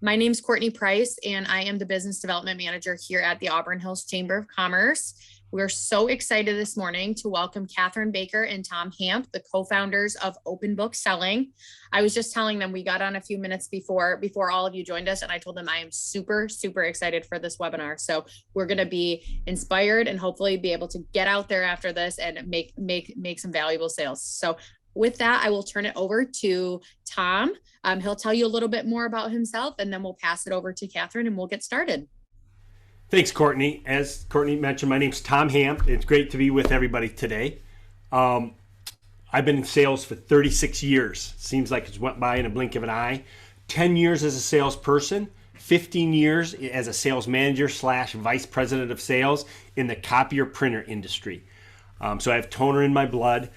My name's Courtney Price, and I am the Business Development Manager here at the Auburn Hills Chamber of Commerce. We're so excited this morning to welcome Kathryn Baker and Tom Hamp, the co-founders of Open Book Selling. I was just telling them we got on a few minutes before all of you joined us, and I told them I am super, super excited for this webinar. So we're going to be inspired and hopefully be able to get out there after this and make some valuable sales. So with that, I will turn it over to Tom. He'll tell you a little bit more about himself, and then we'll pass it over to Kathryn and we'll get started. Thanks, Courtney. As Courtney mentioned, my name's Tom Hamp. It's great to be with everybody today. I've been in sales for 36 years. Seems like it's went by in a blink of an eye. 10 years as a salesperson, 15 years as a sales manager / vice president of sales in the copier printer industry. So I have toner in my blood.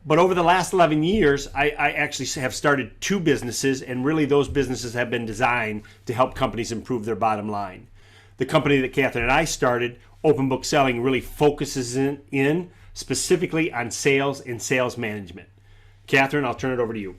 But over the last 11 years, I actually have started 2 businesses, and really those businesses have been designed to help companies improve their bottom line. The company that Kathryn and I started, Open Book Selling, really focuses in specifically on sales and sales management. Kathryn, I'll turn it over to you.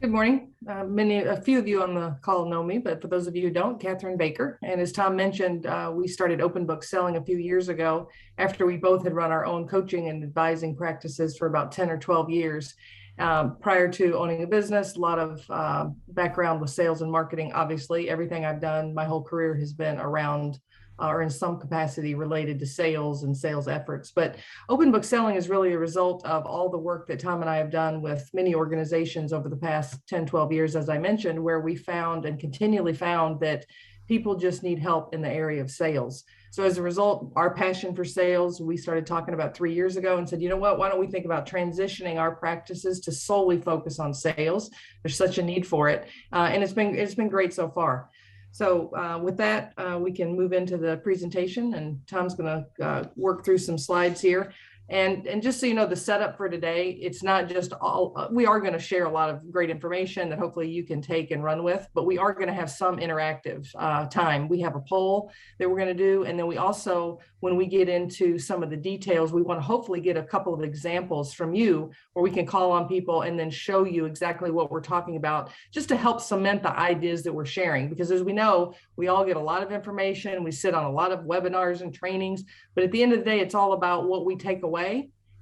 Good morning. A few of you on the call know me, but for those of you who don't, Kathryn Baker. And as Tom mentioned, we started Open Book Selling a few years ago after we both had run our own coaching and advising practices for about 10 or 12 years. Prior to owning a business, a lot of background with sales and marketing. Obviously, everything I've done my whole career has been around or in some capacity related to sales and sales efforts. But Open Book Selling is really a result of all the work that Tom and I have done with many organizations over the past 10, 12 years, as I mentioned, where we found and continually found that people just need help in the area of sales. So as a result, our passion for sales, we started talking about 3 years ago and said, you know what, why don't we think about transitioning our practices to solely focus on sales? There's such a need for it. And it's been great so far. So with that, we can move into the presentation, and Tom's going to work through some slides here. And just so you know, the setup for today, it's not just all, we are going to share a lot of great information that hopefully you can take and run with, but we are going to have some interactive time. We have a poll that we're going to do. And then we also, when we get into some of the details, we want to hopefully get a couple of examples from you where we can call on people and then show you exactly what we're talking about, just to help cement the ideas that we're sharing. Because as we know, we all get a lot of information. We sit on a lot of webinars and trainings, but at the end of the day, it's all about what we take away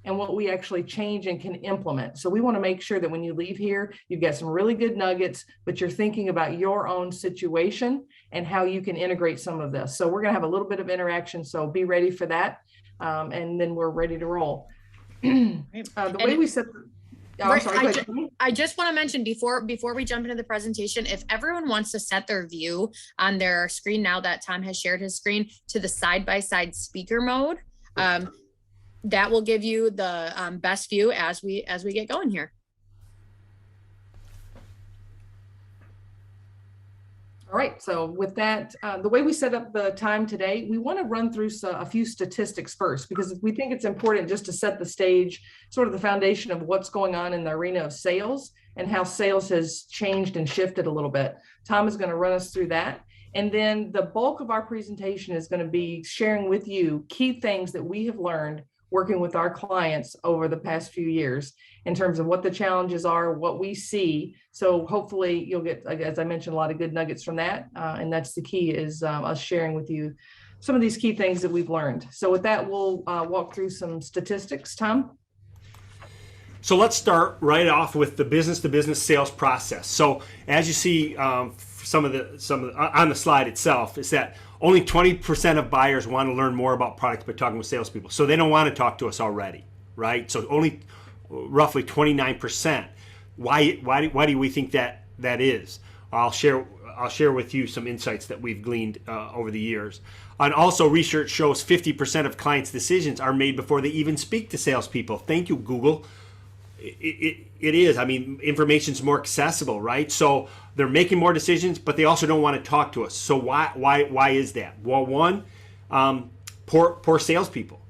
and what we actually change and can implement. So we want to make sure that when you leave here, you've got some really good nuggets, but you're thinking about your own situation and how you can integrate some of this. So we're going to have a little bit of interaction. So be ready for that. And then we're ready to roll. The way we set I just want to mention before we jump into the presentation, if everyone wants to set their view on their screen now that Tom has shared his screen to the side-by-side speaker mode, that will give you the best view as we get going here. All right, so with that, the way we set up the time today, we want to run through a few statistics first, because we think it's important just to set the stage, sort of the foundation of what's going on in the arena of sales and how sales has changed and shifted a little bit. Tom is going to run us through that. And then the bulk of our presentation is going to be sharing with you key things that we have learned working with our clients over the past few years in terms of what the challenges are, what we see. So hopefully you'll get, as I mentioned, a lot of good nuggets from that. And that's the key, is us sharing with you some of these key things that we've learned. So with that, we'll walk through some statistics. Tom? So let's start right off with the business-to-business sales process. So as you see some of the on the slide itself, is that only 20% of buyers want to learn more about products by talking with salespeople. So they don't want to talk to us already, right? So only roughly 29%. Why do we think that is? I'll share with you some insights that we've gleaned over the years. And also, research shows 50% of clients' decisions are made before they even speak to salespeople. Thank you, Google. It is. I mean, information's more accessible, right? So they're making more decisions, but they also don't want to talk to us. So why is that? Well, one, poor salespeople.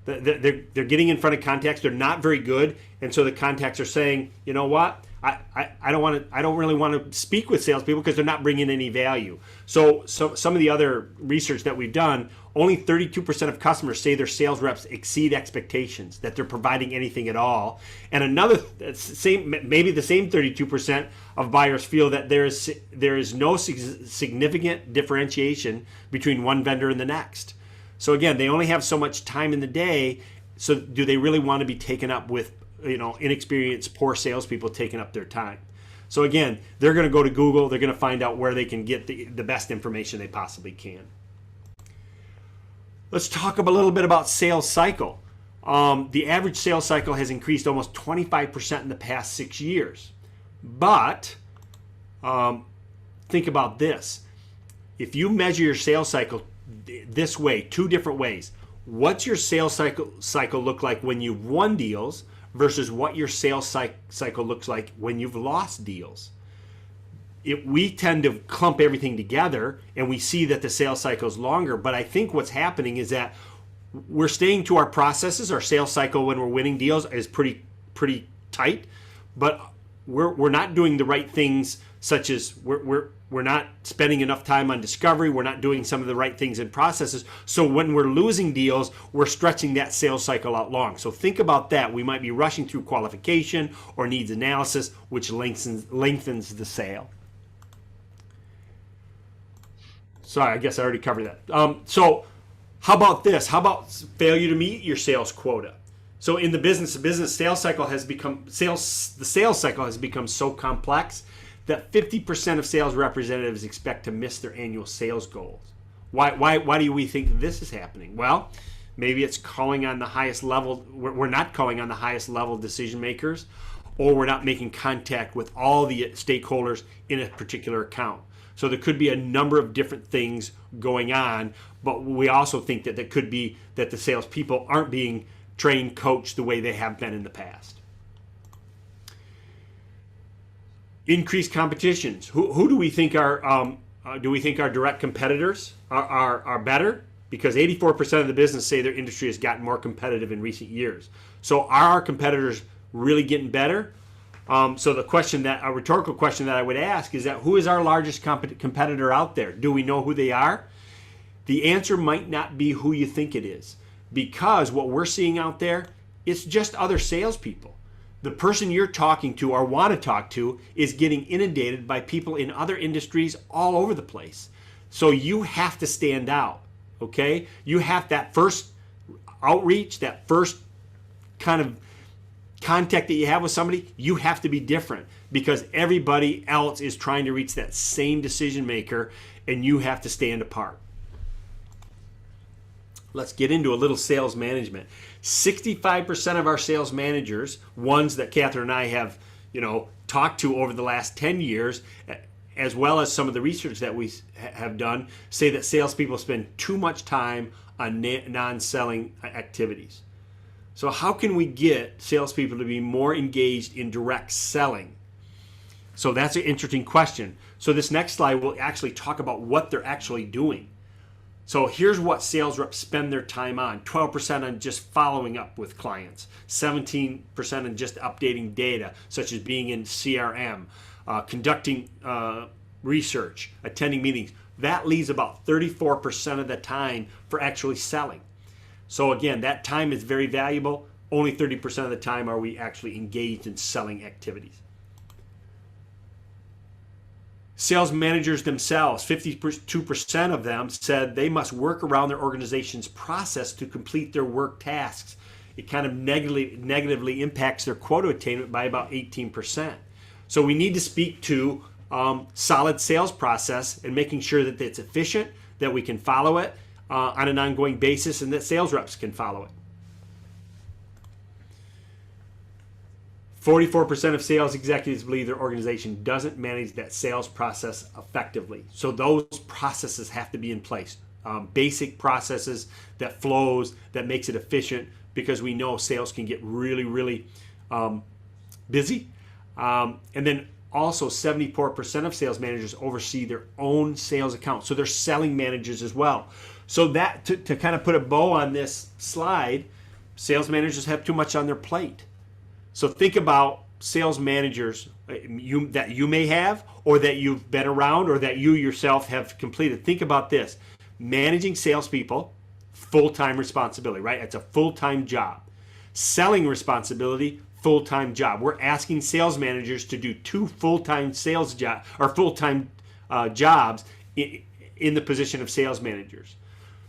They're getting in front of contacts. They're not very good, and so the contacts are saying, you know what? I don't really want to speak with salespeople because they're not bringing any value. So some of the other research that we've done, only 32% of customers say their sales reps exceed expectations, that they're providing anything at all. And maybe the same 32% of buyers feel that there is no significant differentiation between one vendor and the next. So again, they only have so much time in the day. So do they really want to be taken up with inexperienced, poor salespeople taking up their time? So again, they're going to go to Google. They're going to find out where they can get the best information they possibly can. Let's talk a little bit about sales cycle. The average sales cycle has increased almost 25% in the past 6 years. But think about this. If you measure your sales cycle this way, two different ways, what's your sales cycle look like when you've won deals versus what your sales cycle looks like when you've lost deals? We tend to clump everything together and we see that the sales cycle is longer. But I think what's happening is that we're staying to our processes. Our sales cycle when we're winning deals is pretty tight, but we're not doing the right things, such as we're not spending enough time on discovery. We're not doing some of the right things in processes. So when we're losing deals, we're stretching that sales cycle out long. So think about that. We might be rushing through qualification or needs analysis, which lengthens the sale. Sorry, I guess I already covered that. So how about this? How about failure to meet your sales quota? So in the business sales cycle the sales cycle has become so complex that 50% of sales representatives expect to miss their annual sales goals. Why do we think this is happening? Well, maybe it's calling on the highest level. We're not calling on the highest level decision makers, or we're not making contact with all the stakeholders in a particular account. So there could be a number of different things going on, but we also think that it could be that the salespeople aren't being trained, coached the way they have been in the past. Increased competitions. Who do we think are direct competitors are better? Because 84% of the business say their industry has gotten more competitive in recent years. So are our competitors really getting better? So a rhetorical question that I would ask is that who is our largest competitor out there? Do we know who they are? The answer might not be who you think it is, because what we're seeing out there, it's just other salespeople. The person you're talking to or want to talk to is getting inundated by people in other industries all over the place. So you have to stand out, okay? You have that first outreach, that first kind of contact that you have with somebody, you have to be different because everybody else is trying to reach that same decision maker and you have to stand apart. Let's get into a little sales management. 65% of our sales managers, ones that Kathryn and I have, talked to over the last 10 years, as well as some of the research that we have done, say that salespeople spend too much time on non-selling activities. So how can we get salespeople to be more engaged in direct selling? So that's an interesting question. So this next slide will actually talk about what they're actually doing. So here's what sales reps spend their time on. 12% on just following up with clients. 17% on just updating data, such as being in CRM, conducting research, attending meetings. That leaves about 34% of the time for actually selling. So again, that time is very valuable. Only 30% of the time are we actually engaged in selling activities. Sales managers themselves, 52% of them said they must work around their organization's process to complete their work tasks. It kind of negatively impacts their quota attainment by about 18%. So we need to speak to solid sales process and making sure that it's efficient, that we can follow it on an ongoing basis, and that sales reps can follow it. 44% of sales executives believe their organization doesn't manage that sales process effectively. So those processes have to be in place. Basic processes that flows, that makes it efficient, because we know sales can get really busy. And then also 74% of sales managers oversee their own sales account. So they're selling managers as well. So that to kind of put a bow on this slide, sales managers have too much on their plate. So think about sales managers that you may have, or that you've been around, or that you yourself have completed. Think about this. Managing salespeople, full-time responsibility, right? It's a full-time job. Selling responsibility, full-time job. We're asking sales managers to do 2 full-time sales jobs, or full-time jobs in the position of sales managers.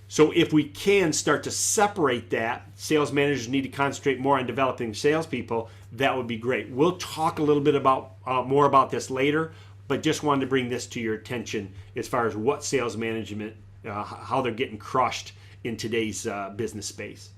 So if we can start to separate that, sales managers need to concentrate more on developing salespeople. That would be great. We'll talk a little bit about more about this later, but just wanted to bring this to your attention as far as what sales management, how they're getting crushed in today's business space.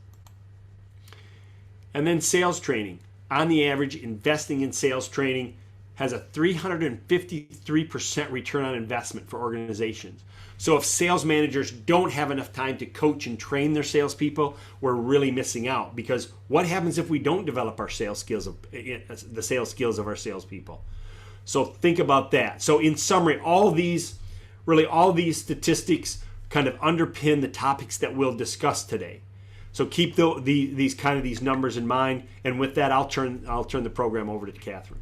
And then sales training. On the average, investing in sales training has a 353% return on investment for organizations. So if sales managers don't have enough time to coach and train their salespeople, we're really missing out, because what happens if we don't develop our sales skills, the sales skills of our salespeople? So think about that. So in summary, all these statistics kind of underpin the topics that we'll discuss today. So keep these numbers in mind. And with that, I'll turn the program over to Kathryn.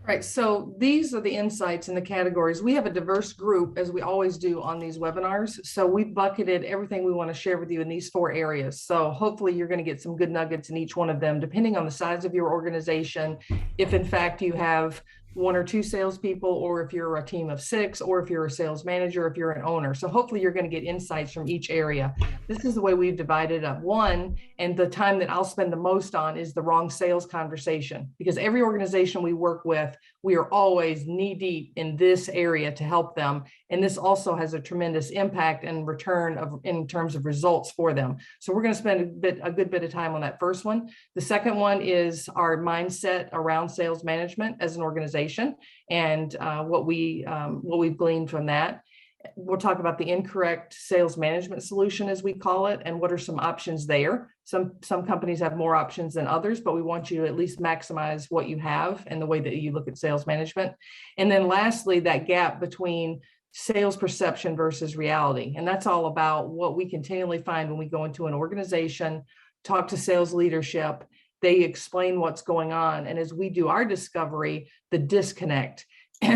Right, so these are the insights and the categories. We have a diverse group, as we always do on these webinars. So we've bucketed everything we want to share with you in these 4 areas. So hopefully you're going to get some good nuggets in each one of them, depending on the size of your organization. If in fact you have 1 or 2 salespeople, or if you're a team of 6, or if you're a sales manager, if you're an owner. So hopefully you're going to get insights from each area. This is the way we've divided up. One, and the time that I'll spend the most on, is the wrong sales conversation, because every organization we work with, we are always knee deep in this area to help them. And this also has a tremendous impact and return in terms of results for them. So we're going to spend a good bit of time on that first one. The second one is our mindset around sales management as an organization, and what we've gleaned from that. We'll talk about the incorrect sales management solution, as we call it, and what are some options there. Some companies have more options than others, but we want you to at least maximize what you have and the way that you look at sales management. And then lastly, that gap between sales perception versus reality. And that's all about what we continually find when we go into an organization, talk to sales leadership. They explain what's going on. And as we do our discovery, the disconnect.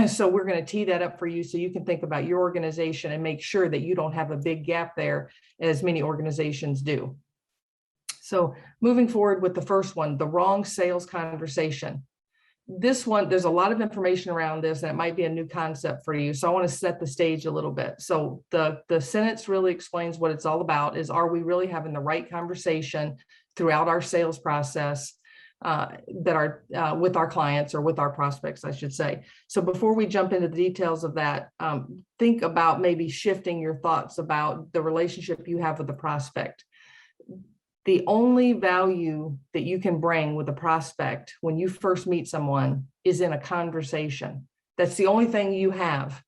So we're going to tee that up for you so you can think about your organization and make sure that you don't have a big gap there, as many organizations do. So moving forward with the first one, the wrong sales conversation. This one, there's a lot of information around this, and it might be a new concept for you. So I want to set the stage a little bit. So the sentence really explains what it's all about, is, are we really having the right conversation throughout our sales process that are with our clients, or with our prospects, I should say. So before we jump into the details of that, think about maybe shifting your thoughts about the relationship you have with the prospect. The only value that you can bring with a prospect when you first meet someone is in a conversation. That's the only thing you have.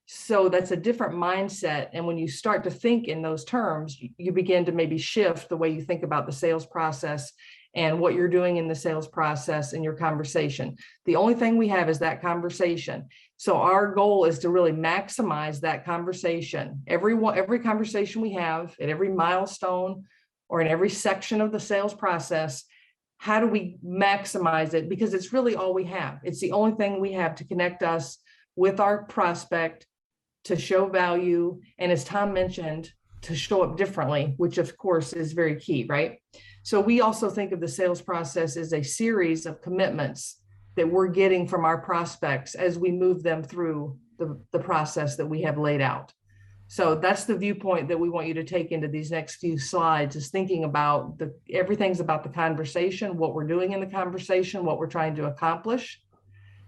So that's a different mindset. And when you start to think in those terms, you begin to maybe shift the way you think about the sales process and what you're doing in the sales process in your conversation. The only thing we have is that conversation. So our goal is to really maximize that conversation. Every conversation we have, at every milestone or in every section of the sales process, how do we maximize it? Because it's really all we have. It's the only thing we have to connect us with our prospect, to show value, and as Tom mentioned, to show up differently, which of course is very key, right? So we also think of the sales process as a series of commitments that we're getting from our prospects as we move them through the process that we have laid out. So that's the viewpoint that we want you to take into these next few slides, is thinking about everything's about the conversation, what we're doing in the conversation, what we're trying to accomplish.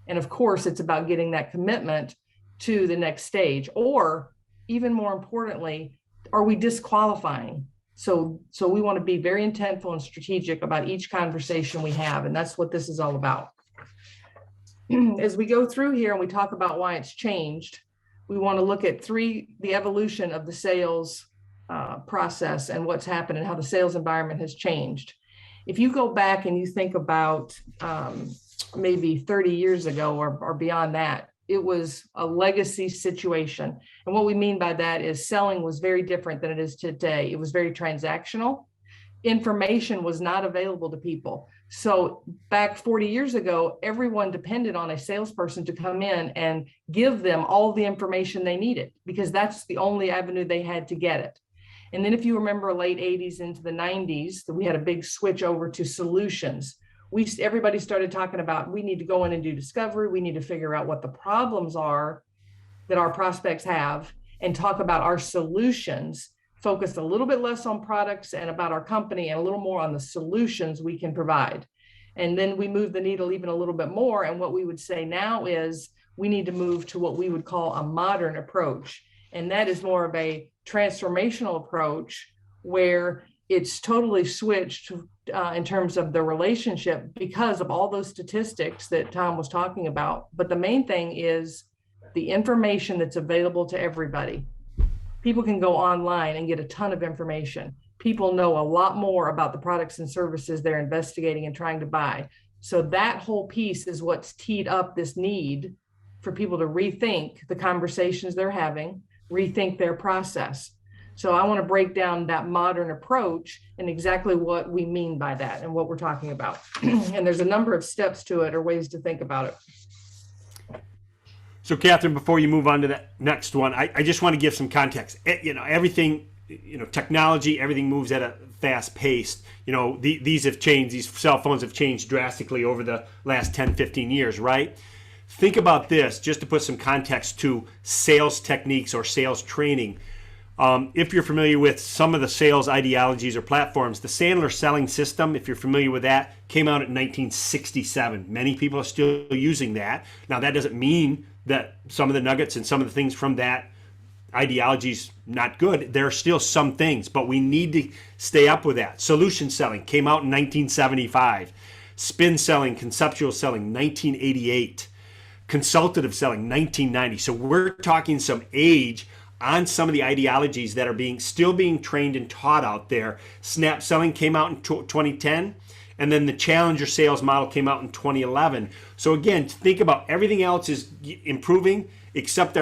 And of course, it's about getting that commitment to the next stage, or even more importantly, are we disqualifying? So we want to be very intentful and strategic about each conversation we have. And that's what this is all about. As we go through here and we talk about why it's changed, we want to look at the evolution of the sales process and what's happened and how the sales environment has changed. If you go back and you think about maybe 30 years ago or beyond that, it was a legacy situation. And what we mean by that is selling was very different than it is today. It was very transactional. information was not available to people. So back 40 years ago, everyone depended on a salesperson to come in and give them all the information they needed, because that's the only avenue they had to get it. And then if you remember late 80s into the 90s, we had a big switch over to solutions. Everybody started talking about, we need to go in and do discovery. We need to figure out what the problems are that our prospects have and talk about our solutions, focus a little bit less on products and about our company and a little more on the solutions we can provide. And then we move the needle even a little bit more. And what we would say now is we need to move to what we would call a modern approach. And that is more of a transformational approach where it's totally switched in terms of the relationship because of all those statistics that Tom was talking about. But the main thing is the information that's available to everybody. People can go online and get a ton of information. People know a lot more about the products and services they're investigating and trying to buy. So that whole piece is what's teed up this need for people to rethink the conversations they're having, rethink their process. So I want to break down that modern approach and exactly what we mean by that and what we're talking about. And there's a number of steps to it or ways to think about it. So Kathryn, before you move on to that next one, I just want to give some context. Everything, technology, everything moves at a fast pace. These have changed, these cell phones have changed drastically over the last 10, 15 years, right? Think about this, just to put some context to sales techniques or sales training. If you're familiar with some of the sales ideologies or platforms, the Sandler selling system, if you're familiar with that, came out in 1967. Many people are still using that. Now, that doesn't mean that some of the nuggets and some of the things from that ideology is not good. There are still some things, but we need to stay up with that. Solution selling came out in 1975. Spin selling, conceptual selling, 1988. Consultative selling, 1990. So we're talking some age on some of the ideologies that are still being trained and taught out there. Snap selling came out in 2010, and then the Challenger sales model came out in 2011. So again, think about everything else is improving except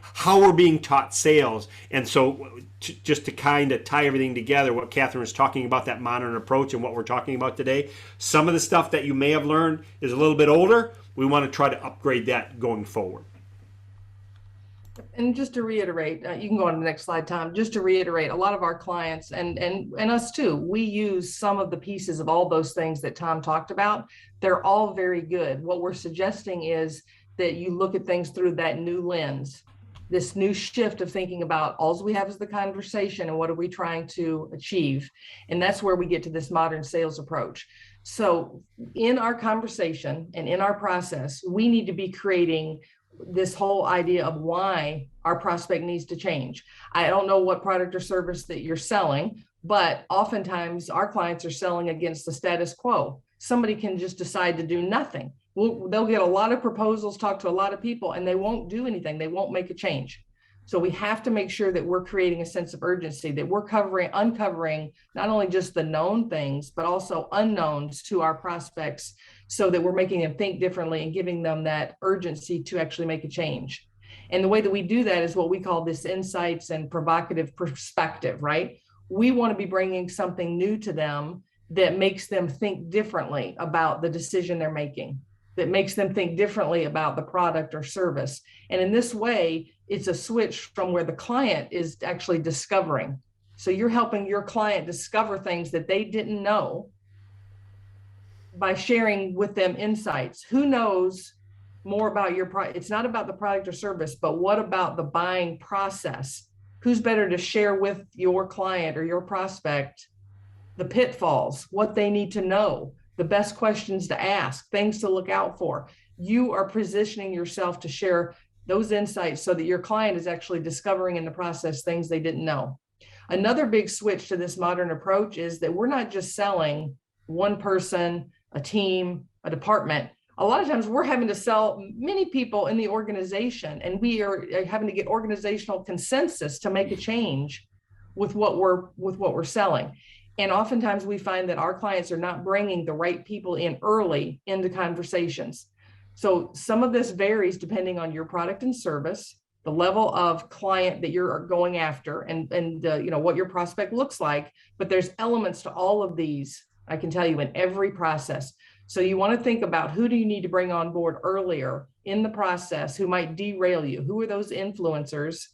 how we're being taught sales. And so just to kind of tie everything together, what Kathryn was talking about, that modern approach and what we're talking about today, some of the stuff that you may have learned is a little bit older. We want to try to upgrade that going forward. And just to reiterate, you can go on to the next slide, Tom. Just to reiterate, a lot of our clients and us too, we use some of the pieces of all those things that Tom talked about. They're all very good. What we're suggesting is that you look at things through that new lens, this new shift of thinking about all we have is the conversation and what are we trying to achieve. And that's where we get to this modern sales approach. So in our conversation and in our process, we need to be creating this whole idea of why our prospect needs to change. I don't know what product or service that you're selling, but oftentimes our clients are selling against the status quo. Somebody can just decide to do nothing. They'll get a lot of proposals, talk to a lot of people, and they won't do anything. They won't make a change. So we have to make sure that we're creating a sense of urgency, that we're uncovering not only just the known things, but also unknowns to our prospects, so that we're making them think differently and giving them that urgency to actually make a change. And the way that we do that is what we call this insights and provocative perspective, right? We want to be bringing something new to them that makes them think differently about the decision they're making, that makes them think differently about the product or service. And in this way, it's a switch from where the client is actually discovering. So you're helping your client discover things that they didn't know by sharing with them insights. Who knows more about your product? It's not about the product or service, but what about the buying process? Who's better to share with your client or your prospect the pitfalls, what they need to know, the best questions to ask, things to look out for? You are positioning yourself to share those insights so that your client is actually discovering in the process things they didn't know. Another big switch to this modern approach is that we're not just selling one person, a team, a department. A lot of times we're having to sell many people in the organization, and we are having to get organizational consensus to make a change with what we're selling. And oftentimes we find that our clients are not bringing the right people in early into conversations. So some of this varies depending on your product and service. the level of client that you're going after, and what your prospect looks like. But there's elements to all of these, I can tell you, in every process. So you want to think about, who do you need to bring on board earlier in the process who might derail you? Who are those influencers?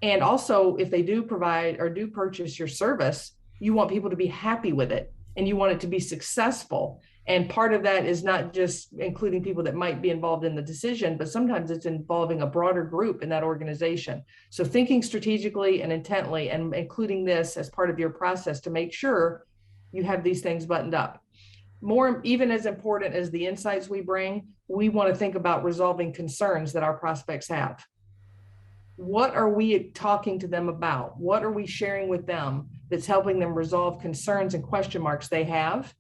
And also, if they do provide or do purchase your service, you want people to be happy with it, and you want it to be successful. And part of that is not just including people that might be involved in the decision, but sometimes it's involving a broader group in that organization. So thinking strategically and intently, and including this as part of your process to make sure you have these things buttoned up. More, even as important as the insights we bring, we want to think about resolving concerns that our prospects have. What are we talking to them about? What are we sharing with them that's helping them resolve concerns and question marks they have?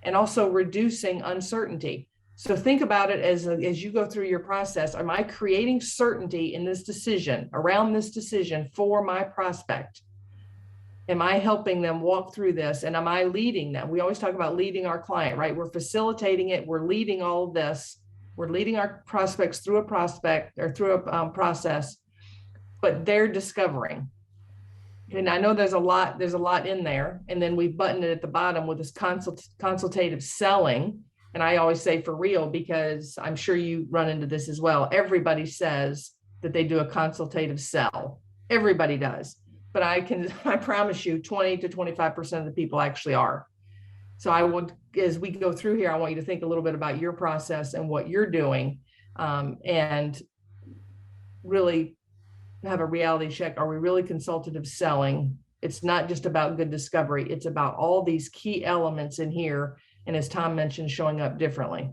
And also reducing uncertainty. So think about it as you go through your process. Am I creating certainty in this decision, around this decision for my prospect? Am I helping them walk through this? And am I leading them? We always talk about leading our client, right? We're facilitating it. We're leading all of this. We're leading our prospects through a process, but they're discovering. And I know there's a lot in there. And then we button it at the bottom with this consultative selling. And I always say, for real, because I'm sure you run into this as well. Everybody says that they do a consultative sell. Everybody does. But I promise you 20 to 25% of the people actually are. So I would, as we go through here, I want you to think a little bit about your process and what you're doing, and really have a reality check. Are we really consultative selling? It's not just about good discovery. It's about all these key elements in here. And as Tom mentioned, showing up differently.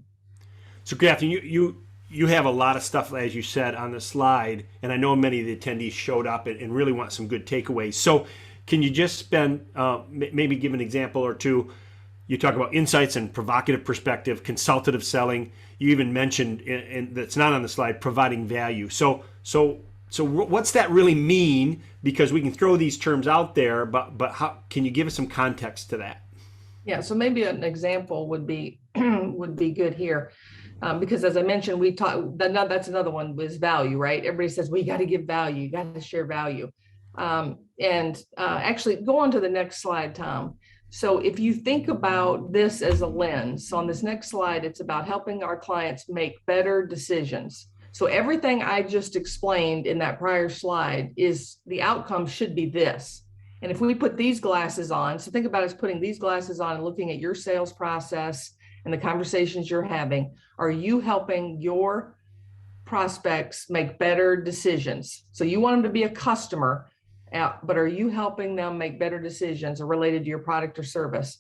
So Kathryn, you have a lot of stuff, as you said, on the slide, and I know many of the attendees showed up and really want some good takeaways. So can you just spend, maybe give an example or two? You talk about insights and provocative perspective, consultative selling. You even mentioned, and that's not on the slide, providing value. So what's that really mean? Because we can throw these terms out there, but how can you give us some context to that? Yeah, so maybe an example would be good here, because as I mentioned, we talked. That's another one, was value, right? Everybody says, well, you got to give value, you got to share value, and actually go on to the next slide, Tom. So if you think about this as a lens, so on this next slide, it's about helping our clients make better decisions. So everything I just explained in that prior slide is the outcome should be this. And if we put these glasses on, so think about us putting these glasses on and looking at your sales process and the conversations you're having, are you helping your prospects make better decisions? So you want them to be a customer, but are you helping them make better decisions related to your product or service?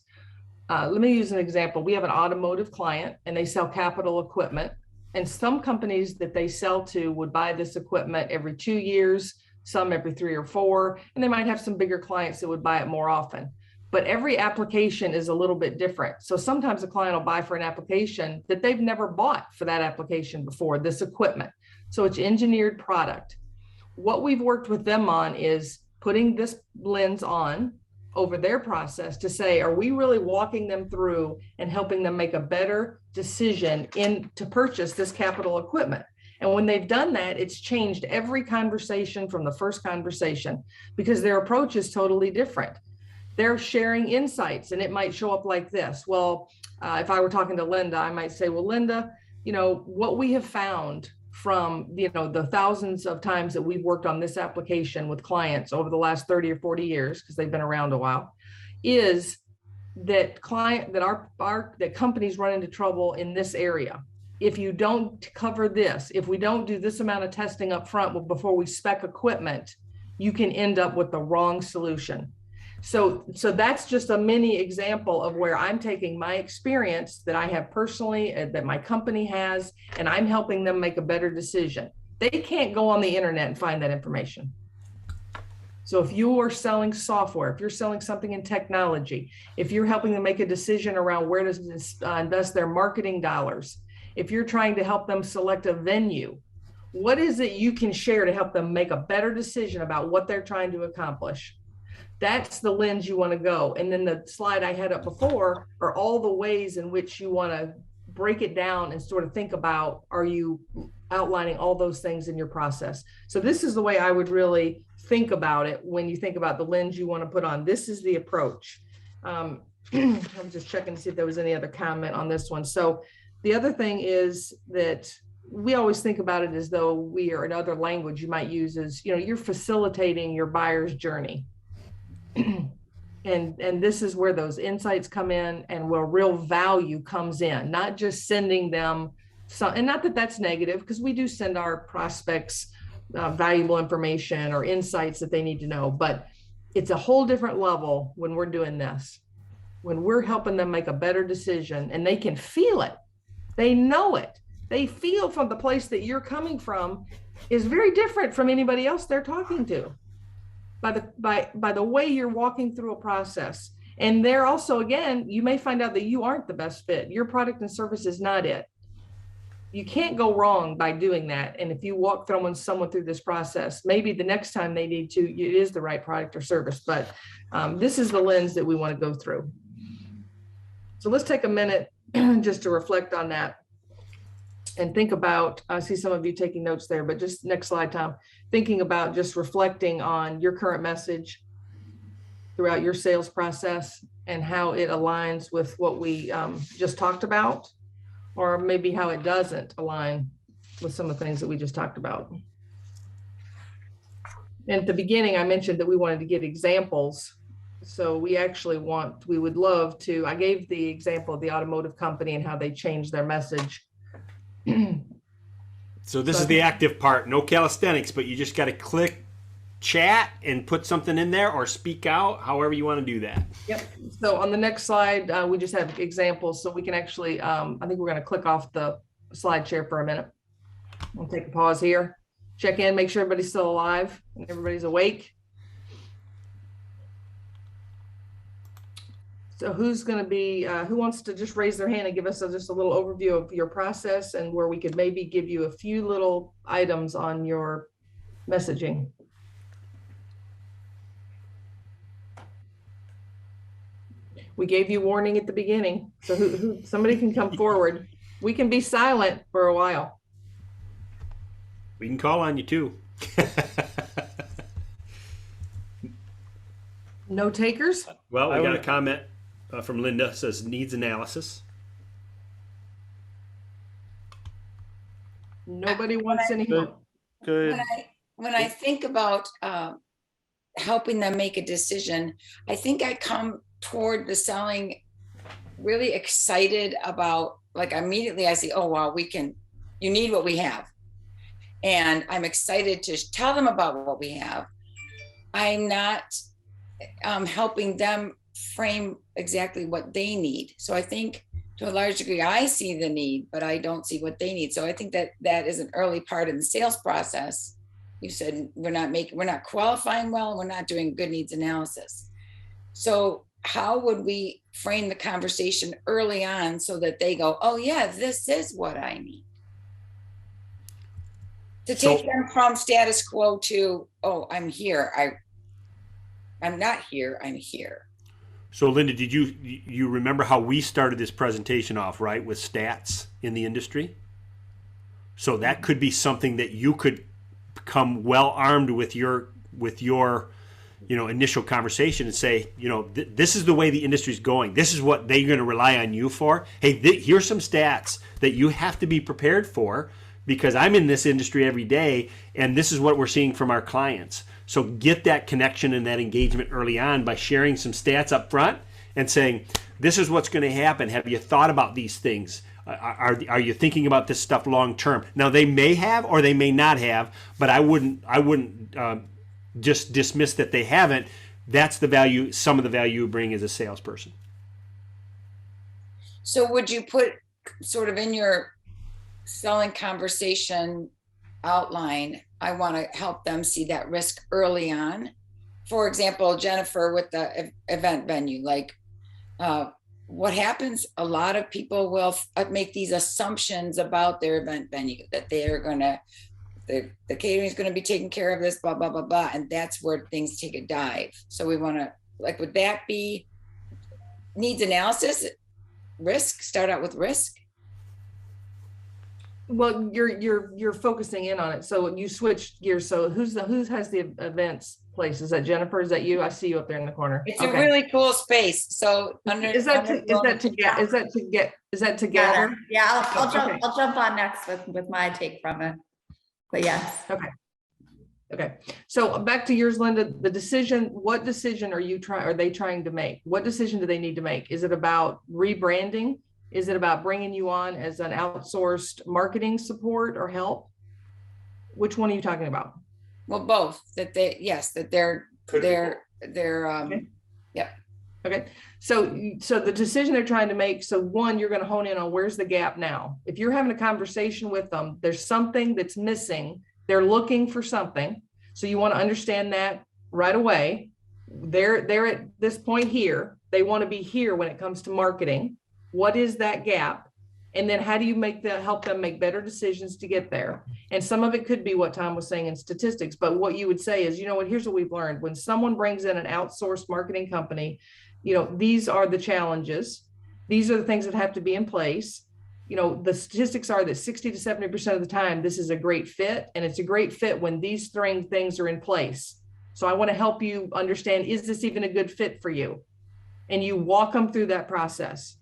Let me use an example. We have an automotive client and they sell capital equipment. And some companies that they sell to would buy this equipment every 2 years, some every 3 or 4, and they might have some bigger clients that would buy it more often. But every application is a little bit different. So sometimes a client will buy for an application that they've never bought for that application before, this equipment. So it's engineered product. What we've worked with them on is putting this lens on over their process to say, are we really walking them through and helping them make a better decision to purchase this capital equipment? And when they've done that, it's changed every conversation from the first conversation, because their approach is totally different. They're sharing insights, and it might show up like this. Well, if I were talking to Linda, I might say, well, Linda, what we have found from, the thousands of times that we've worked on this application with clients over the last 30 or 40 years, because they've been around a while, is that that companies run into trouble in this area. If you don't cover this, if we don't do this amount of testing up front before we spec equipment, you can end up with the wrong solution. So that's just a mini example of where I'm taking my experience that I have personally, that my company has, and I'm helping them make a better decision. They can't go on the internet and find that information. So if you are selling software, if you're selling something in technology, if you're helping them make a decision around where to invest their marketing dollars, if you're trying to help them select a venue, what is it you can share to help them make a better decision about what they're trying to accomplish? That's the lens you want to go. And then the slide I had up before are all the ways in which you want to break it down and sort of think about, are you outlining all those things in your process? So this is the way I would really think about it when you think about the lens you want to put on. This is the approach. I'm just checking to see if there was any other comment on this one. So the other thing is that we always think about it as though we are, another language you might use is, you're facilitating your buyer's journey. And this is where those insights come in and where real value comes in, not just sending them some, and not that that's negative, because we do send our prospects valuable information or insights that they need to know, but it's a whole different level when we're doing this, when we're helping them make a better decision and they can feel it. They know it. They feel from the place that you're coming from is very different from anybody else they're talking to. By the way you're walking through a process. And there also, again, you may find out that you aren't the best fit. Your product and service is not it. You can't go wrong by doing that. And if you walk someone through this process, maybe the next time they need to, it is the right product or service. But this is the lens that we want to go through. So let's take a minute just to reflect on that. And think about, I see some of you taking notes there, but just next slide, Tom, thinking about just reflecting on your current message throughout your sales process and how it aligns with what we just talked about, or maybe how it doesn't align with some of the things that we just talked about. And at the beginning, I mentioned that we wanted to give examples. So we would love to, I gave the example of the automotive company and how they changed their message. So this is the active part, no calisthenics, but you just got to click chat and put something in there or speak out, however you want to do that. Yep. So on the next slide, we just have examples. So we can actually, I think we're going to click off the slide share for a minute. We'll take a pause here, check in, make sure everybody's still alive and everybody's awake. So who's going to be, who wants to just raise their hand and give us just a little overview of your process and where we could maybe give you a few little items on your messaging? We gave you warning at the beginning. So somebody can come forward. We can be silent for a while. We can call on you too. No takers? Well, we got a comment from Linda, says needs analysis. Nobody wants any help. Good. When I think about helping them make a decision, I think I come toward the selling really excited about, like, immediately I see, oh, wow, you need what we have. And I'm excited to tell them about what we have. I'm not helping them frame exactly what they need. So I think to a large degree, I see the need, but I don't see what they need. So I think that is an early part in the sales process. You said we're not qualifying well, and we're not doing good needs analysis. So how would we frame the conversation early on so that they go, oh yeah, this is what I need? To take them from status quo to, oh, I'm here. I'm not here, I'm here. So Linda, did you remember how we started this presentation off, right? With stats in the industry? So that could be something that you could become well armed with your initial conversation and say, this is the way the industry's going. This is what they're going to rely on you for. Hey, here's some stats that you have to be prepared for because I'm in this industry every day and this is what we're seeing from our clients. So get that connection and that engagement early on by sharing some stats up front and saying, this is what's going to happen. Have you thought about these things? Are you thinking about this stuff long term? Now they may have or they may not have, but I wouldn't just dismiss that they haven't. That's the value, some of the value you bring as a salesperson. So would you put sort of in your selling conversation outline, I want to help them see that risk early on. For example, Jennifer, with the event venue, like what happens, a lot of people will make these assumptions about their event venue, that they're going to, the catering is going to be taking care of this, blah, blah, blah, blah. And that's where things take a dive. So we want to, like, would that be needs analysis, risk, start out with risk? Well, you're focusing in on it. So you switched gears. So who has the events place? Is that Jennifer? Is that you? I see you up there in the corner. It's a really cool space. So is that together? Yeah, I'll jump. Okay. I'll jump on next with my take from it. But yes. Okay. So back to yours, Linda. The decision. What decision are they trying to make? What decision do they need to make? Is it about rebranding? Is it about bringing you on as an outsourced marketing support or help? Which one are you talking about? Well, both. They're Okay. Yeah. Okay. So the decision they're trying to make. So one, you're going to hone in on where's the gap now. If you're having a conversation with them, there's something that's missing. They're looking for something. So you want to understand that right away. They're at this point here. They want to be here when it comes to marketing. What is that gap? And then how do you help them make better decisions to get there? And some of it could be what Tom was saying in statistics, but what you would say is, you know what, here's what we've learned. When someone brings in an outsourced marketing company, you know, these are the challenges. These are the things that have to be in place. You know, the statistics are that 60 to 70% of the time, this is a great fit. And it's a great fit when these three things are in place. So I want to help you understand, is this even a good fit for you? And you walk them through that process.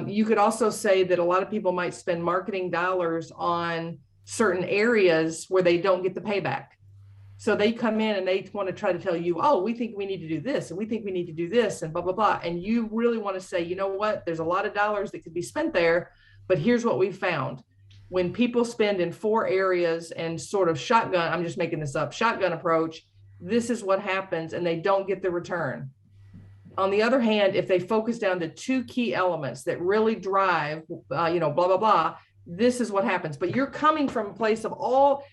You could also say that a lot of people might spend marketing dollars on certain areas where they don't get the payback. So they come in and they want to try to tell you, oh, we think we need to do this, and we think we need to do this, and blah, blah, blah. And you really want to say, you know what, there's a lot of dollars that could be spent there, but here's what we found. When people spend in 4 areas and sort of shotgun, I'm just making this up, shotgun approach, this is what happens, and they don't get the return. On the other hand, if they focus down to 2 key elements that really drive, blah, blah, blah, this is what happens. But you're coming from a place of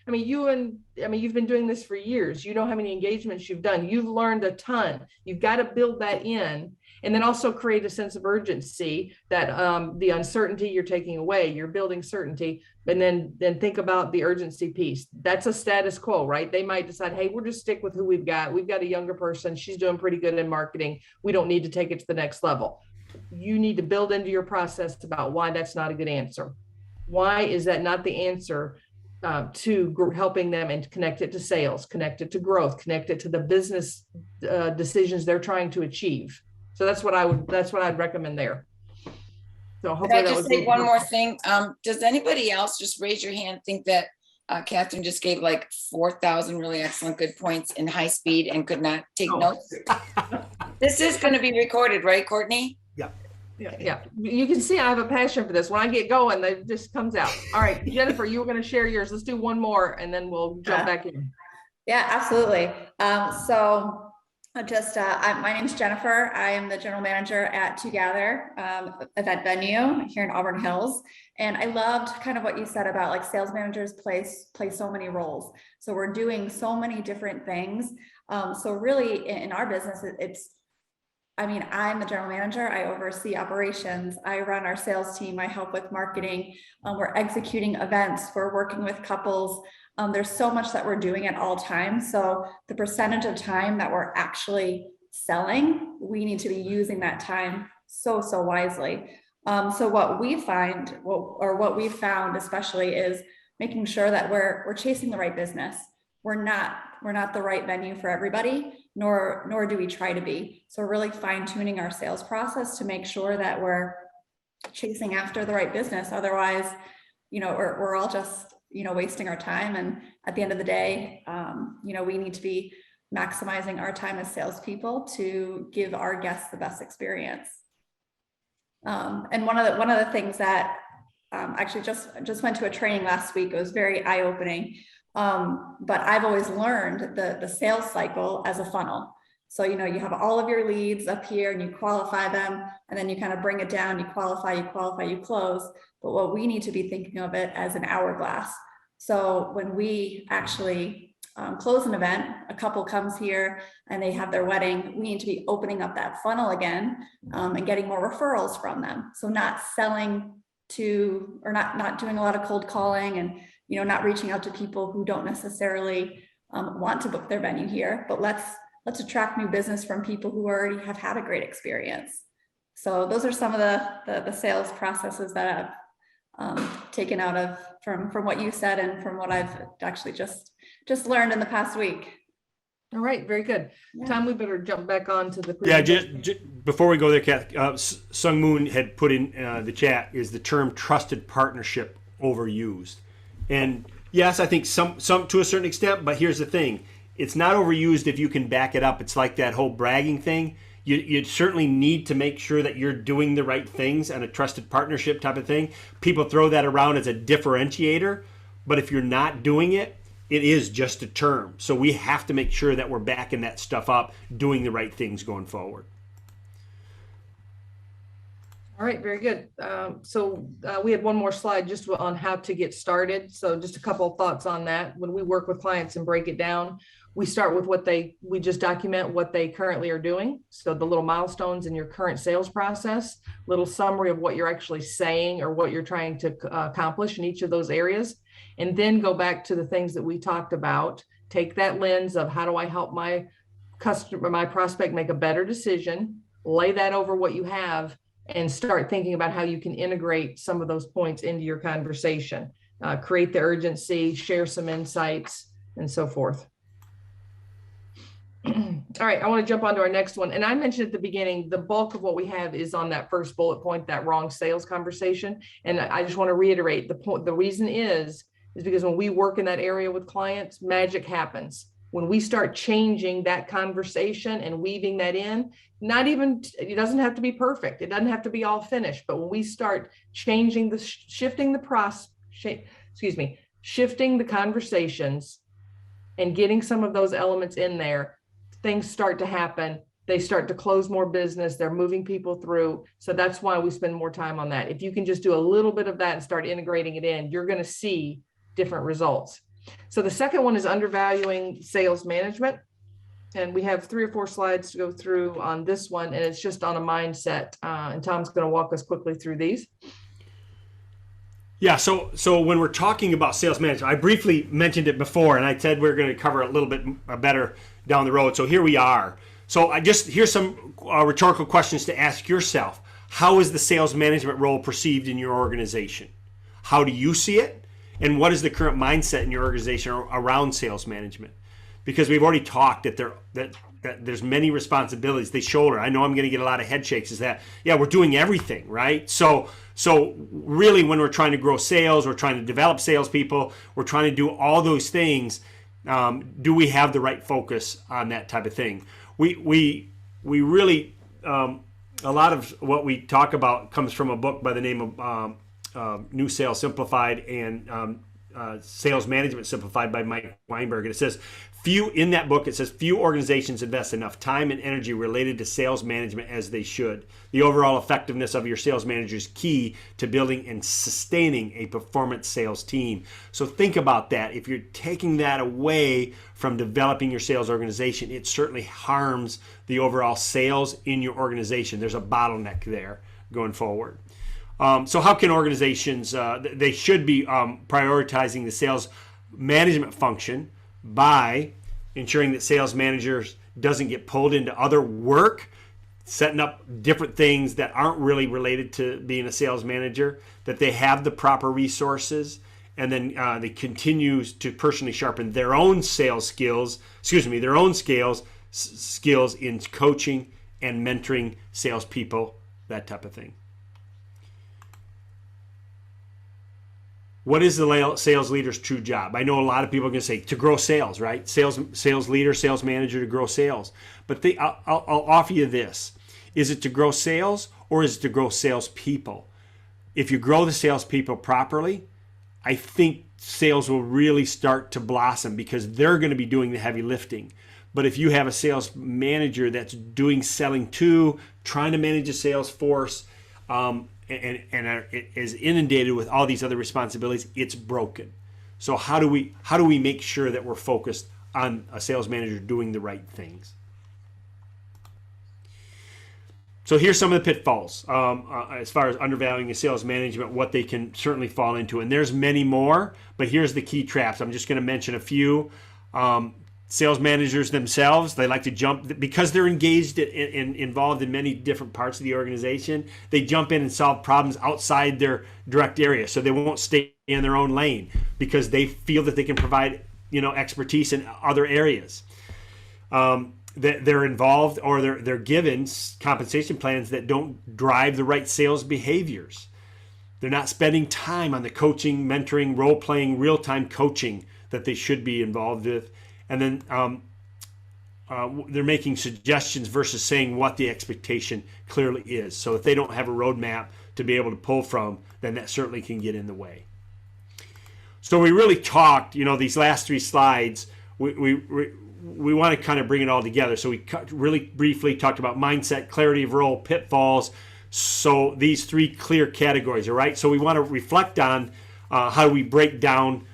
you've been doing this for years. You know how many engagements you've done. You've learned a ton. You've got to build that in, and then also create a sense of urgency that the uncertainty you're taking away, you're building certainty, and then think about the urgency piece. That's a status quo, right? They might decide, hey, we'll just stick with who we've got. We've got a younger person. She's doing pretty good in marketing. We don't need to take it to the next level. You need to build into your process about why that's not a good answer. Why is that not the answer to helping them, and connect it to sales, connect it to growth, connect it to the business decisions they're trying to achieve. So that's what I'd recommend there. So hopefully Can I just say one more thing? Does anybody else, just raise your hand, think that Kathryn just gave like 4,000 really excellent good points in high speed and could not take notes? This is going to be recorded, right, Courtney? Yeah. You can see I have a passion for this. When I get going, it just comes out. All right, Jennifer, you were going to share yours. Let's do one more and then we'll jump back in. Yeah, absolutely. My name is Jennifer. I am the general manager at Together event venue here in Auburn Hills. And I loved kind of what you said about like sales managers play so many roles. So we're doing so many different things. So really in our business, I'm the general manager. I oversee operations. I run our sales team. I help with marketing. We're executing events. We're working with couples. There's so much that we're doing at all times. So the percentage of time that we're actually selling, we need to be using that time so wisely. So what we've found especially is making sure that we're chasing the right business. We're not the right venue for everybody, nor do we try to be. So we're really fine tuning our sales process to make sure that we're chasing after the right business. Otherwise, we're all just, wasting our time. And at the end of the day, we need to be maximizing our time as salespeople to give our guests the best experience. And one of the things that actually just went to a training last week, it was very eye-opening. But I've always learned the sales cycle as a funnel. So, you have all of your leads up here and you qualify them, and then you kind of bring it down, you qualify, you close. But what we need to be thinking of it as an hourglass. So when we actually close an event, a couple comes here and they have their wedding, we need to be opening up that funnel again and getting more referrals from them. So not selling to, or not doing a lot of cold calling and not reaching out to people who don't necessarily want to book their venue here, but let's attract new business from people who already have had a great experience. So those are some of the sales processes that taken out of from what you said and from what I've actually just learned in the past week. All right, very good. Yeah. Tom, we better jump back on to the Yeah, presentation. just before we go there, Kath, Sung Moon had put in the chat, is the term trusted partnership overused? And yes, I think some to a certain extent, but here's the thing. It's not overused if you can back it up. It's like that whole bragging thing. You certainly need to make sure that you're doing the right things and a trusted partnership type of thing. People throw that around as a differentiator, but if you're not doing it, it is just a term. So we have to make sure that we're backing that stuff up, doing the right things going forward. All right, very good. So we had one more slide just on how to get started. So just a couple of thoughts on that. When we work with clients and break it down, we start with we just document what they currently are doing. So the little milestones in your current sales process, little summary of what you're actually saying or what you're trying to accomplish in each of those areas. And then go back to the things that we talked about. Take that lens of how do I help my customer, my prospect make a better decision, lay that over what you have, and start thinking about how you can integrate some of those points into your conversation, create the urgency, share some insights, and so forth. All right, I want to jump on to our next one. And I mentioned at the beginning, the bulk of what we have is on that first bullet point, that wrong sales conversation. And I just want to reiterate the point. The reason is because when we work in that area with clients, magic happens. When we start changing that conversation and weaving that in, it doesn't have to be perfect. It doesn't have to be all finished. But when we start changing shifting the conversations and getting some of those elements in there, things start to happen. They start to close more business. They're moving people through. So that's why we spend more time on that. If you can just do a little bit of that and start integrating it in, you're going to see different results. So the second one is undervaluing sales management. And we have 3 or 4 slides to go through on this one. And it's just on a mindset. And Tom's going to walk us quickly through these. Yeah, so when we're talking about sales management, I briefly mentioned it before, and I said we're going to cover it a little bit better down the road. So here we are. So here's some rhetorical questions to ask yourself. How is the sales management role perceived in your organization? How do you see it? And what is the current mindset in your organization around sales management? Because we've already talked that there's many responsibilities they shoulder. I know I'm going to get a lot of head shakes. Is that, yeah, we're doing everything, right? So really, when we're trying to grow sales, we're trying to develop salespeople, we're trying to do all those things. Do we have the right focus on that type of thing? We really a lot of what we talk about comes from a book by the name of New Sales Simplified and Sales Management Simplified by Mike Weinberg. And it says, in that book, it says, few organizations invest enough time and energy related to sales management as they should. The overall effectiveness of your sales manager is key to building and sustaining a performance sales team. So think about that. If you're taking that away from developing your sales organization, it certainly harms the overall sales in your organization. There's a bottleneck there going forward. So how can organizations, they should be prioritizing the sales management function by ensuring that sales managers doesn't get pulled into other work, setting up different things that aren't really related to being a sales manager, that they have the proper resources, and then they continue to personally sharpen their own sales skills, skills in coaching and mentoring salespeople, that type of thing. What is the sales leader's true job? I know a lot of people are going to say to grow sales, right? Sales leader, sales manager to grow sales. But I'll offer you this. Is it to grow sales or is it to grow salespeople? If you grow the salespeople properly, I think sales will really start to blossom because they're going to be doing the heavy lifting. But if you have a sales manager that's doing selling to, trying to manage a sales force, and is inundated with all these other responsibilities, it's broken. So how do we make sure that we're focused on a sales manager doing the right things? So here's some of the pitfalls as far as undervaluing a sales management, what they can certainly fall into. And there's many more, but here's the key traps. I'm just going to mention a few. Sales managers themselves, they like to jump because they're engaged and involved in many different parts of the organization. They jump in and solve problems outside their direct area, so they won't stay in their own lane because they feel that they can provide, expertise in other areas. They're involved, or they're given compensation plans that don't drive the right sales behaviors. They're not spending time on the coaching, mentoring, role-playing, real-time coaching that they should be involved with. And then they're making suggestions versus saying what the expectation clearly is. So if they don't have a roadmap to be able to pull from, then that certainly can get in the way. So we really talked, these last 3 slides, we want to kind of bring it all together. So we really briefly talked about mindset, clarity of role, pitfalls. So these 3 clear categories, all right? So we want to reflect on how do we break down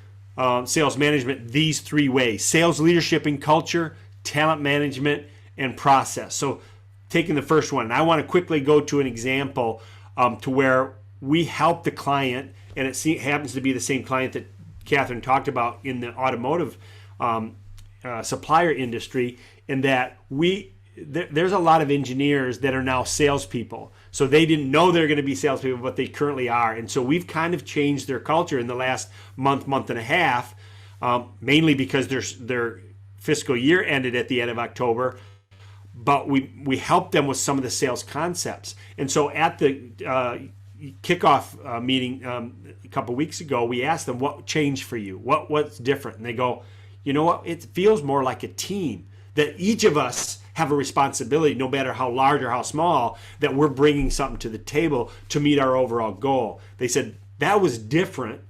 sales management these 3 ways: sales leadership and culture, talent management, and process. So taking the first one, I want to quickly go to an example to where we help the client, and it happens to be the same client that Kathryn talked about in the automotive supplier industry, in that there's a lot of engineers that are now salespeople. So they didn't know they're going to be salespeople, but they currently are. And so we've kind of changed their culture in the last month and a half, mainly because their fiscal year ended at the end of October. But we helped them with some of the sales concepts. And so at the kickoff meeting a couple weeks ago, we asked them, what changed for you? What's different? And they go, you know what? It feels more like a team, that each of us have a responsibility, no matter how large or how small, that we're bringing something to the table to meet our overall goal. They said that was different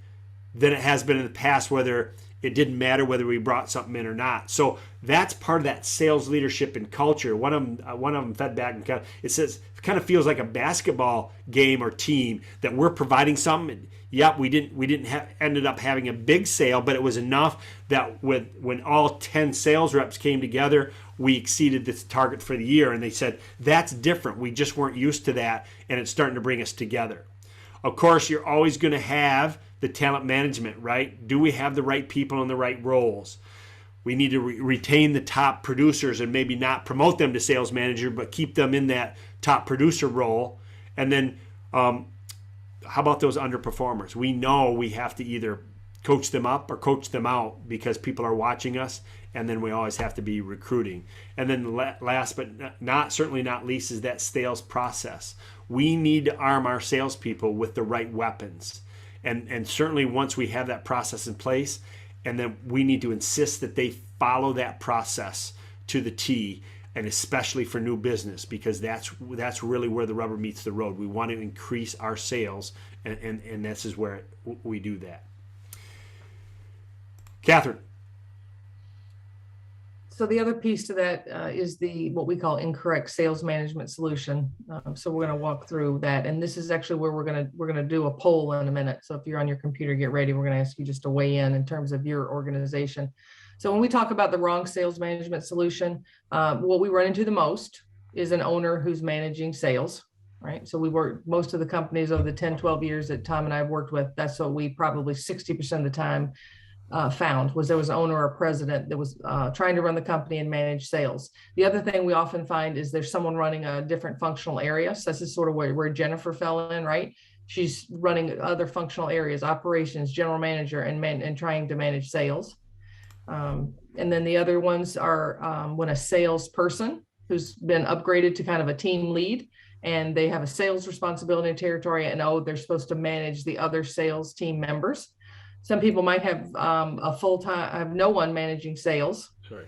than it has been in the past, whether it didn't matter whether we brought something in or not. So that's part of that sales leadership and culture. One of them fed back and it says it kind of feels like a basketball game or team, that we're providing something. Yep, we didn't ended up having a big sale, but it was enough that when all 10 sales reps came together, we exceeded this target for the year. And they said, that's different. We just weren't used to that, and it's starting to bring us together. Of course, you're always going to have the talent management, right? Do we have the right people in the right roles? We need to retain the top producers and maybe not promote them to sales manager, but keep them in that top producer role. And then how about those underperformers? We know we have to either coach them up or coach them out because people are watching us, and then we always have to be recruiting. And then last but certainly not least is that sales process. We need to arm our salespeople with the right weapons. And certainly once we have that process in place, and then we need to insist that they follow that process to the T, and especially for new business, because that's really where the rubber meets the road. We want to increase our sales, and this is where we do that. Kathryn. So the other piece to that is what we call incorrect sales management solution. So we're going to walk through that, and this is actually where we're going to do a poll in a minute. So if you're on your computer, get ready. We're going to ask you just to weigh in terms of your organization. So when we talk about the wrong sales management solution, what we run into the most is an owner who's managing sales, right? So we work, most of the companies over the 10, 12 years that Tom and I have worked with, that's what we probably 60% of the time found was there was an owner or a president that was trying to run the company and manage sales. The other thing we often find is there's someone running a different functional area. So this is sort of where Jennifer fell in, right? She's running other functional areas, operations, general manager, and trying to manage sales. And then the other ones are when a salesperson who's been upgraded to kind of a team lead, and they have a sales responsibility and territory, and they're supposed to manage the other sales team members. Some people might have a full-time, have no one managing sales. Sorry.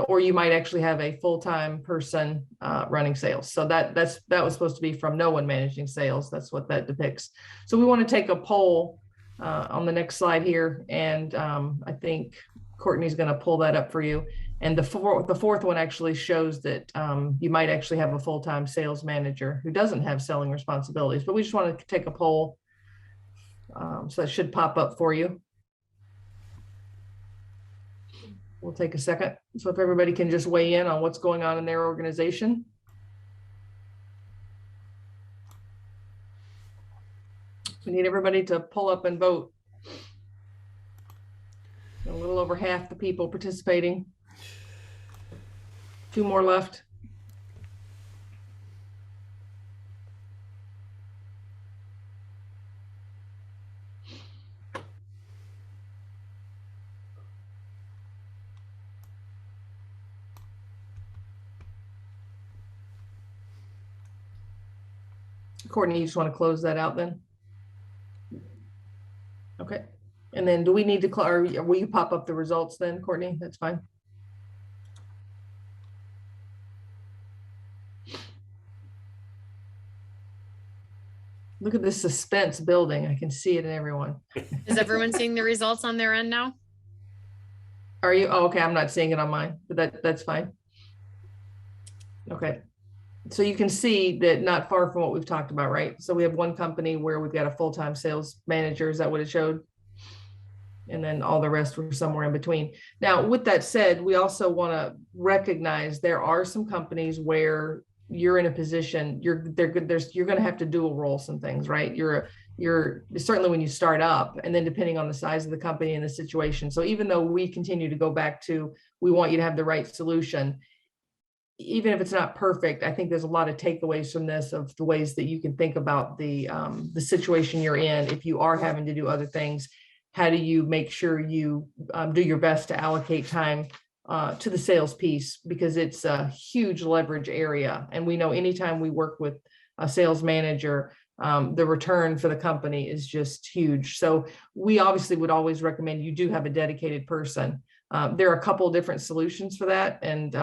Or you might actually have a full-time person running sales. So that was supposed to be from no one managing sales. That's what that depicts. So we want to take a poll on the next slide here. And I think Courtney's going to pull that up for you. And the fourth one actually shows that you might actually have a full-time sales manager who doesn't have selling responsibilities, but we just want to take a poll. So that should pop up for you. We'll take a second. So if everybody can just weigh in on what's going on in their organization. We need everybody to pull up and vote. A little over half the people participating. 2 more left. Courtney, you just want to close that out then? Okay. And then do we need to, or will you pop up the results then, Courtney? That's fine. Look at this suspense building. I can see it in everyone. Is everyone seeing the results on their end now? Are you? Oh, okay. I'm not seeing it on mine, but that's fine. Okay. So you can see that not far from what we've talked about, right? So we have one company where we've got a full-time sales manager. Is that what it showed? And then all the rest were somewhere in between. Now, with that said, we also want to recognize there are some companies where you're in a position, you're going to have to dual role some things, right? You're certainly when you start up, and then depending on the size of the company and the situation. So even though we continue to go back to, we want you to have the right solution, even if it's not perfect, I think there's a lot of takeaways from this of the ways that you can think about the situation you're in. If you are having to do other things, how do you make sure you do your best to allocate time to the sales piece, because it's a huge leverage area. And we know anytime we work with a sales manager, the return for the company is just huge. So we obviously would always recommend you do have a dedicated person. There are a couple of different solutions for that. And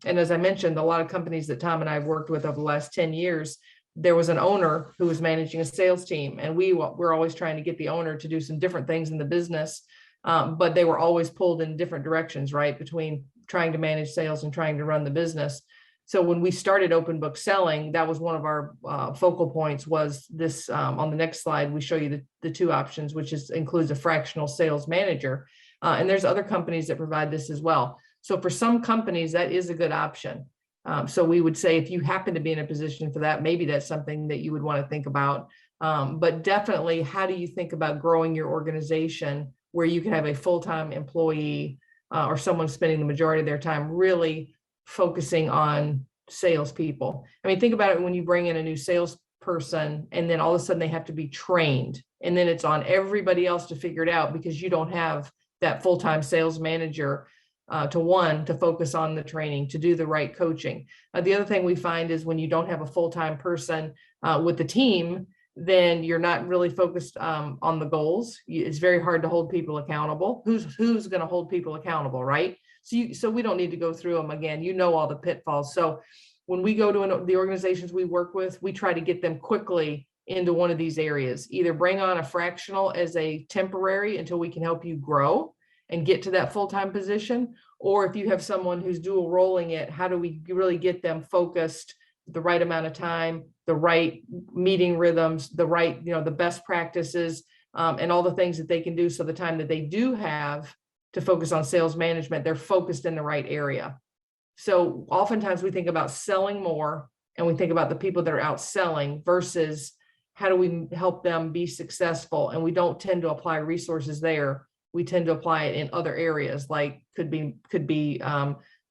as I mentioned, a lot of companies that Tom and I have worked with over the last 10 years, there was an owner who was managing a sales team. And we're always trying to get the owner to do some different things in the business. But they were always pulled in different directions, right? Between trying to manage sales and trying to run the business. So when we started open book selling, that was one of our focal points was this, on the next slide, we show you the 2 options, which includes a fractional sales manager. And there's other companies that provide this as well. So for some companies, that is a good option. So we would say if you happen to be in a position for that, maybe that's something that you would want to think about. But definitely, how do you think about growing your organization where you can have a full-time employee or someone spending the majority of their time really focusing on salespeople? I mean, think about it when you bring in a new salesperson and then all of a sudden they have to be trained, and then it's on everybody else to figure it out because you don't have that full-time sales manager to focus on the training, to do the right coaching. The other thing we find is when you don't have a full-time person with the team, then you're not really focused on the goals. It's very hard to hold people accountable. Who's going to hold people accountable, right? So we don't need to go through them again. You know all the pitfalls. So when we go to the organizations we work with, we try to get them quickly into one of these areas. Either bring on a fractional as a temporary until we can help you grow and get to that full-time position. Or if you have someone who's dual rolling it, how do we really get them focused the right amount of time, the right meeting rhythms, the right, the best practices, and all the things that they can do. So the time that they do have to focus on sales management, they're focused in the right area. So oftentimes we think about selling more and we think about the people that are out selling versus how do we help them be successful? And we don't tend to apply resources there. We tend to apply it in other areas, like could be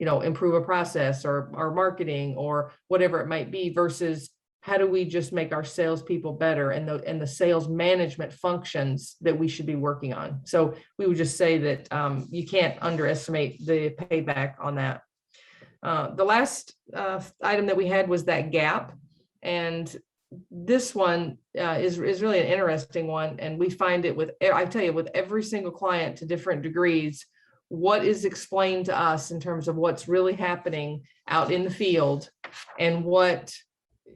improve a process or marketing or whatever it might be, versus how do we just make our salespeople better and the sales management functions that we should be working on. So we would just say that you can't underestimate the payback on that. The last item that we had was that gap, and this one is really an interesting one, and we find it with every single client to different degrees. What is explained to us in terms of what's really happening out in the field and what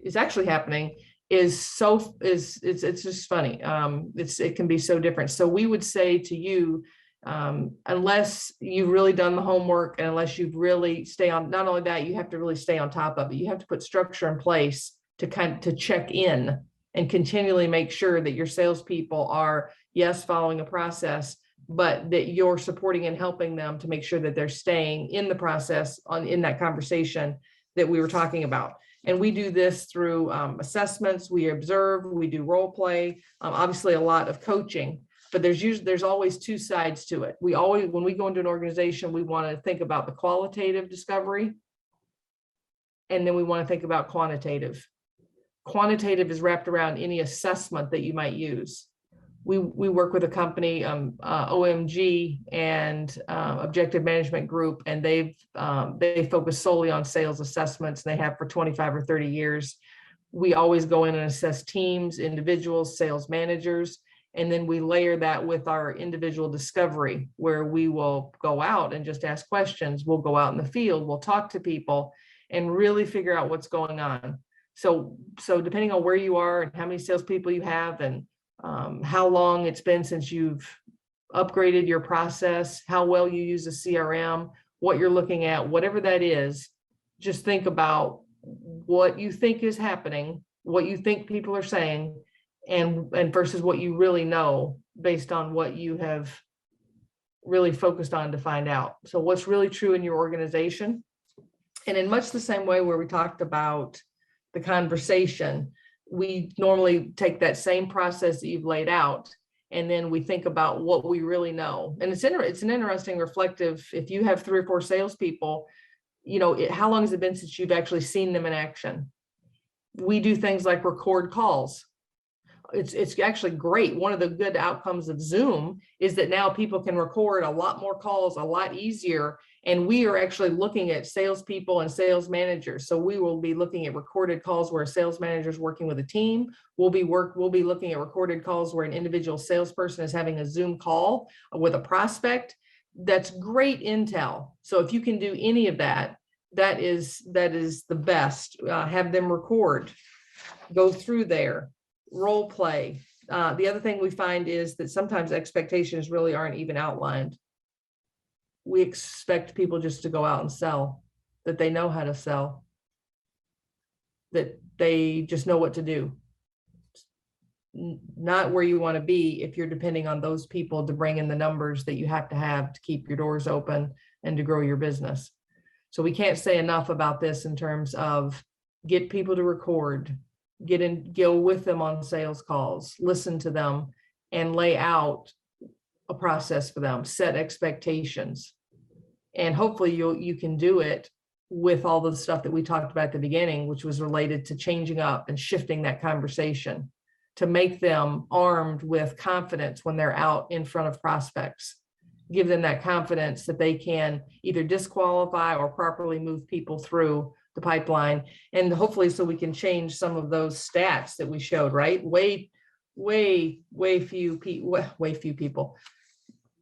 is actually happening it's just funny. It can be so different. So we would say to you, unless you've really done the homework and unless you've really stay on, not only that, you have to really stay on top of it. You have to put structure in place to check in and continually make sure that your salespeople are, yes, following a process, but that you're supporting and helping them to make sure that they're staying in the process in that conversation that we were talking about. And we do this through assessments, we observe, we do role play, obviously a lot of coaching. but there's always two sides to it. When we go into an organization, we want to think about the qualitative discovery, and then we want to think about quantitative. Quantitative is wrapped around any assessment that you might use. We work with a company, OMG and Objective Management Group, and they focus solely on sales assessments. And they have for 25 or 30 years. We always go in and assess teams, individuals, sales managers, and then we layer that with our individual discovery, where we will go out and just ask questions. We'll go out in the field, we'll talk to people and really figure out what's going on. So depending on where you are and how many salespeople you have, and how long it's been since you've upgraded your process, how well you use a CRM, what you're looking at, whatever that is, just think about what you think is happening, what you think people are saying, and versus what you really know based on what you have really focused on to find out. So what's really true in your organization. And in much the same way where we talked about the conversation, we normally take that same process that you've laid out, and then we think about what we really know. And it's an interesting reflective. If you have 3 or 4 salespeople, how long has it been since you've actually seen them in action? We do things like record calls. It's actually great. One of the good outcomes of Zoom is that now people can record a lot more calls a lot easier. And we are actually looking at salespeople and sales managers. So we will be looking at recorded calls where a sales manager is working with a team. We'll be looking at recorded calls where an individual salesperson is having a Zoom call with a prospect. That's great intel. So if you can do any of that, that is the best. Have them record, go through there, role play. The other thing we find is that sometimes expectations really aren't even outlined. We expect people just to go out and sell, that they know how to sell, that they just know what to do. Not where you want to be if you're depending on those people to bring in the numbers that you have to keep your doors open and to grow your business. So we can't say enough about this in terms of get people to record, go with them on sales calls, listen to them, and lay out a process for them, set expectations. And hopefully you can do it with all the stuff that we talked about at the beginning, which was related to changing up and shifting that conversation to make them armed with confidence when they're out in front of prospects. Give them that confidence that they can either disqualify or properly move people through the pipeline. And hopefully so we can change some of those stats that we showed, right? Way few people.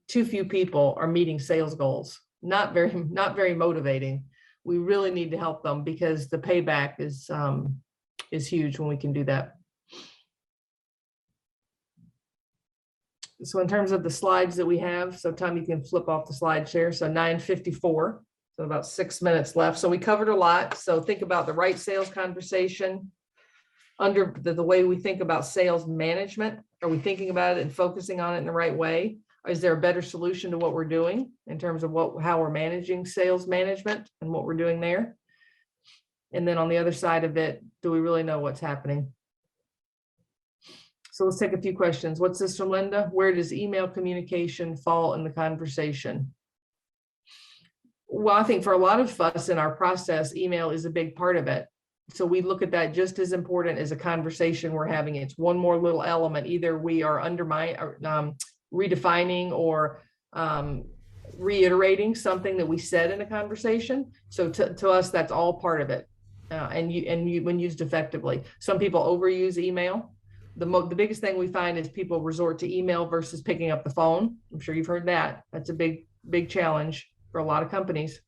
Too few people are meeting sales goals. Not very motivating. We really need to help them because the payback is huge when we can do that. So in terms of the slides that we have, so Tom, you can flip off the slide share. So 9:54, so about 6 minutes left. So we covered a lot. So think about the right sales conversation. Under the way we think about sales management, are we thinking about it and focusing on it in the right way? Is there a better solution to what we're doing in terms of how we're managing sales management and what we're doing there? And then on the other side of it, do we really know what's happening? So let's take a few questions. What's this from Linda? Where does email communication fall in the conversation? Well, I think for a lot of us in our process, email is a big part of it. So we look at that just as important as a conversation we're having. It's one more little element. Either we are redefining or reiterating something that we said in a conversation. So to us, that's all part of it. And when used effectively. Some people overuse email. The biggest thing we find is people resort to email versus picking up the phone. I'm sure you've heard that. That's a big challenge for a lot of companies.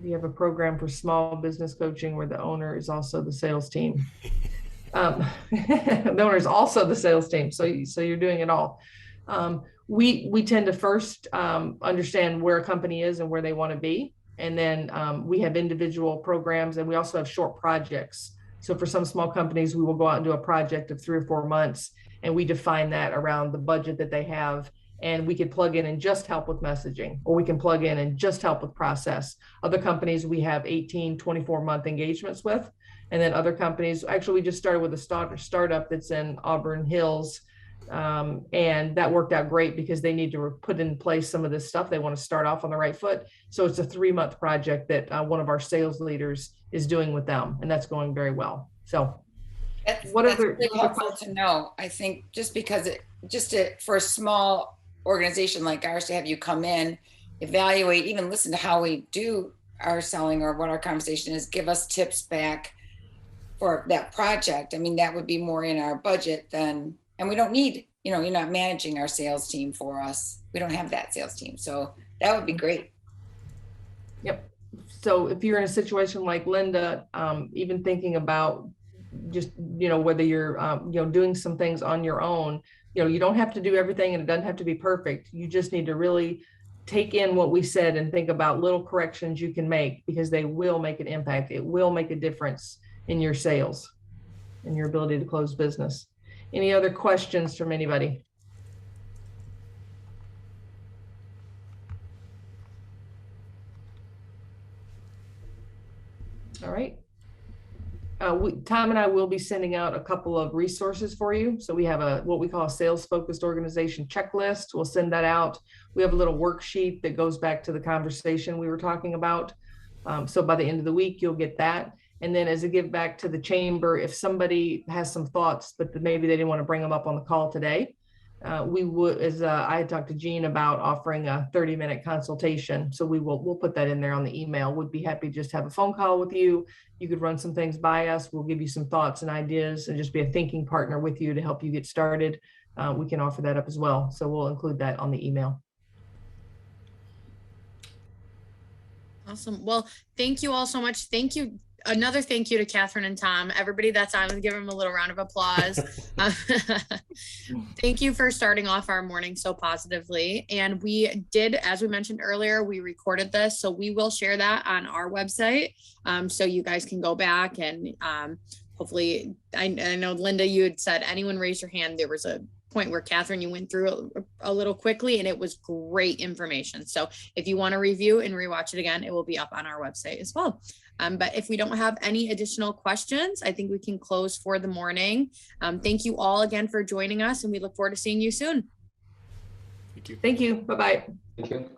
You have a program for small business coaching where the owner is also the sales team. The owner is also the sales team. So you're doing it all. We tend to first understand where a company is and where they want to be. And then we have individual programs, and we also have short projects. So for some small companies, we will go out and do a project of 3 or 4 months, and we define that around the budget that they have. And we could plug in and just help with messaging, or we can plug in and just help with process. Other companies we have 18, 24-month engagements with. And then other companies, actually, we just started with a startup that's in Auburn Hills. And that worked out great because they need to put in place some of this stuff. They want to start off on the right foot. So it's a 3-month project that one of our sales leaders is doing with them, and that's going very well. So that's really helpful to know. I think just because for a small organization like ours to have you come in, evaluate, even listen to how we do our selling or what our conversation is, give us tips back for that project. I mean, that would be more in our budget than, and we don't need, you're not managing our sales team for us. We don't have that sales team. So that would be great. Yep. So if you're in a situation like Linda, even thinking about just, whether you're, doing some things on your own, you don't have to do everything and it doesn't have to be perfect. You just need to really take in what we said and think about little corrections you can make, because they will make an impact. It will make a difference in your sales and your ability to close business. Any other questions from anybody? All right. Tom and I will be sending out a couple of resources for you. So we have what we call a sales focused organization checklist. We'll send that out. We have a little worksheet that goes back to the conversation we were talking about. So by the end of the week, you'll get that. And then as a give back to the chamber, if somebody has some thoughts, but maybe they didn't want to bring them up on the call today, we would, I had talked to Jean about offering a 30-minute consultation. So we'll put that in there on the email. Would be happy to just have a phone call with you. You could run some things by us. We'll give you some thoughts and ideas and just be a thinking partner with you to help you get started. We can offer that up as well. So we'll include that on the email. Awesome. Well, thank you all so much. Thank you. Another thank you to Kathryn and Tom. Everybody that's on, give them a little round of applause. Thank you for starting off our morning so positively. And we did, as we mentioned earlier, we recorded this, so we will share that on our website. So you guys can go back and hopefully, I know Linda, you had said anyone raise your hand. There was a point where Kathryn, you went through a little quickly and it was great information. So if you want to review and rewatch it again, it will be up on our website as well. But if we don't have any additional questions, I think we can close for the morning. Thank you all again for joining us, and we look forward to seeing you soon. Thank you. Thank you. Bye-bye. Thank you.